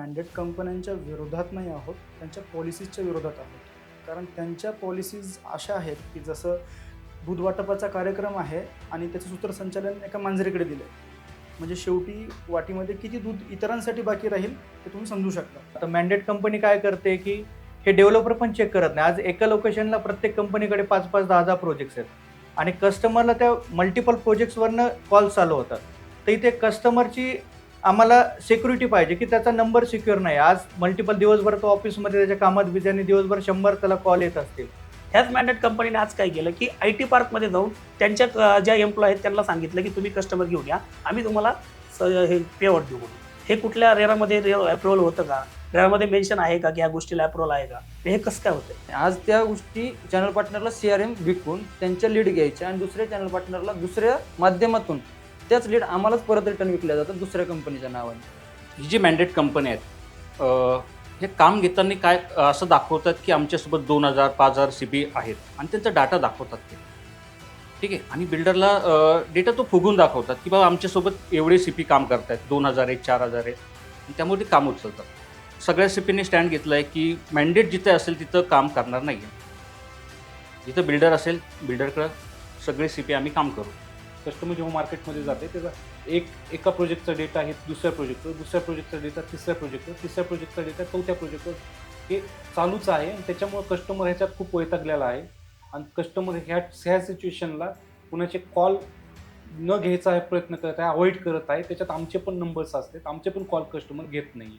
Mandate कंपन्यांच्या विरोधात नाही आहोत, त्यांच्या पॉलिसीजच्या विरोधात आहोत. कारण त्यांच्या पॉलिसीज अशा आहेत की जसं दूध वाटपाचा कार्यक्रम आहे आणि त्याचं सूत्रसंचालन एका मांजरीकडे दिलं आहे. म्हणजे शेवटी वाटीमध्ये किती दूध इतरांसाठी बाकी राहील हे तुम्ही समजू शकता. आता मॅन्डेट कंपनी काय करते की हे डेव्हलपर पण चेक करत नाही. आज एका लोकेशनला प्रत्येक कंपनीकडे 5-5, 10-10 प्रोजेक्ट्स आहेत आणि कस्टमरला त्या मल्टिपल प्रोजेक्ट्सवरनं कॉल चालू होतात. तर इथे कस्टमरची आम्हाला सिक्युरिटी पाहिजे की त्याचा नंबर सिक्युअर नाही. आज मल्टिपल दिवसभर तो ऑफिसमध्ये त्याच्या कामात बिझी आणि दिवसभर 100 त्याला कॉल येत असतील. ह्याच मॅन्डेट कंपनीने आज काय केलं की IT पार्कमध्ये जाऊन त्यांच्या ज्या एम्प्लॉय आहेत त्यांना सांगितलं की तुम्ही कस्टमर घेऊन या, आम्ही तुम्हाला हे पेआउट देऊ म्हणून. हे कुठल्या रेरामध्ये अप्रुव्हल होतं का? रेरामध्ये मेन्शन आहे का की या गोष्टीला अप्रुव्हल आहे का? हे कसं काय होतं? आज त्या गोष्टी चॅनल पार्टनरला CRM विकून त्यांच्या लीड घ्यायच्या आणि दुसऱ्या चॅनल पार्टनरला दुसऱ्या माध्यमातून त्याच लीड आम्हालाच परत रिटर्न विकल्या जातात दुसऱ्या कंपनीच्या नावाने. ही जी मॅन्डेट कंपनी आहेत हे काम घेताना काय असं दाखवतात की आमच्यासोबत 2000 5000 CP आहेत आणि त्यांचा डाटा दाखवतात ते, ठीक आहे. आणि बिल्डरला डेटा तो फुगून दाखवतात की बाबा आमच्यासोबत एवढे CP काम करत आहेत, 2000 आहेत, 4000 आहेत आणि त्यामुळे ते काम उचलतात. सगळ्या CPने स्टँड घेतला आहे की मॅन्डेट जिथे असेल तिथं काम करणार नाही आहे. जिथं बिल्डर असेल बिल्डरकडं सगळे CP आम्ही काम करू. कस्टमर जेव्हा मार्केटमध्ये जाते तेव्हा एका प्रोजेक्टचा डेटा आहे दुसऱ्या प्रोजेक्टचा डेटा तिसऱ्या प्रोजेक्टचा डेटा चौथ्या प्रोजेक्टवर हे चालूच आहे आणि त्याच्यामुळे कस्टमर ह्याच्यात खूप वैतागलेला आहे आणि कस्टमर ह्या सिच्युएशनला कुणाचे कॉल न घ्यायचा प्रयत्न करत आहे, अवॉइड करत आहे. त्याच्यात आमचे पण नंबर्स असतात, आमचे पण कॉल कस्टमर घेत नाही.